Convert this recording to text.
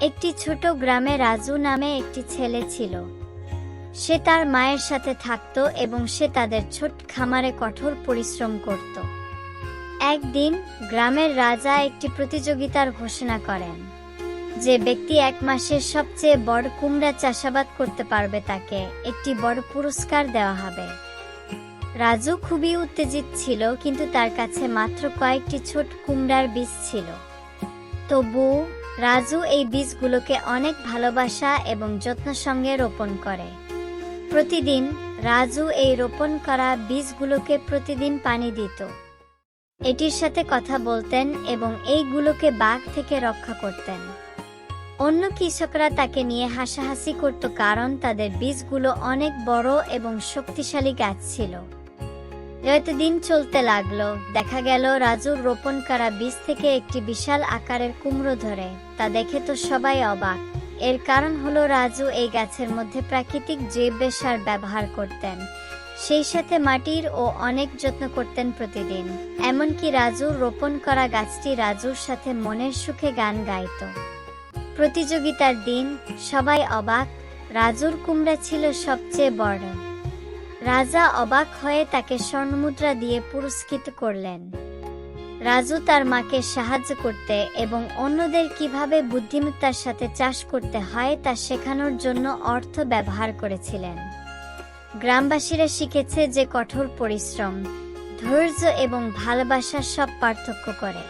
একটি ছোট গ্রামে রাজু নামে একটি ছেলে ছিল। সে তার মায়ের সাথে থাকত এবং সে তাদের ছোট খামারে কঠোর পরিশ্রম করত। একদিন গ্রামের রাজা একটি প্রতিযোগিতার ঘোষণা করেন। যে ব্যক্তি 1 মাসের সবচেয়ে বড় কুমড়া চাষাবাদ করতে পারবে তাকে একটি বড় পুরস্কার দেওয়া হবে। রাজু খুবই উত্তেজিত ছিল, কিন্তু তার কাছে মাত্র কয়েকটি ছোট কুমড়ার বীজ ছিল। তবু রাজু এই বীজগুলোকে অনেক ভালোবাসা এবং যত্ন সঙ্গে রোপণ করে। প্রতিদিন রাজু এই রোপণ করা বীজগুলোকে প্রতিদিন পানি দিত, এটির সাথে কথা বলতেন এবং এইগুলোকে বাঘ থেকে রক্ষা করতেন। অন্য কৃষকরা তাকে নিয়ে হাসাহাসি করত, কারণ তাদের বীজগুলো অনেক বড় এবং শক্তিশালী গাছ ছিল। দিন চলতে লাগলো। দেখা গেল রাজুর রোপণ করা বীজ থেকে একটি বিশাল আকারের কুমড়ো ধরে। তা দেখে তো সবাই অবাক। এর কারণ হলো রাজু এই গাছের মধ্যে প্রাকৃতিক জৈব সার ব্যবহার করতেন, সেই সাথে মাটির ও অনেক যত্ন করতেন প্রতিদিন। এমনকি রাজুর রোপণ করা গাছটি রাজুর সাথে মনের সুখে গান গাইত। প্রতিযোগিতার দিন সবাই অবাক, রাজুর কুমড়া ছিল সবচেয়ে বড়। রাজা অবাক হয়ে তাকে স্বর্ণমুদ্রা দিয়ে পুরস্কৃত করলেন। রাজু তার মাকে সাহায্য করতে এবং অন্যদের কিভাবে বুদ্ধিমত্তার সাথে চাষ করতে হয় তা শেখানোর জন্য অর্থ ব্যবহার করেছিলেন। গ্রামবাসীরা শিখেছে যে কঠোর পরিশ্রম, ধৈর্য এবং ভালোবাসা সব পার্থক্য করে।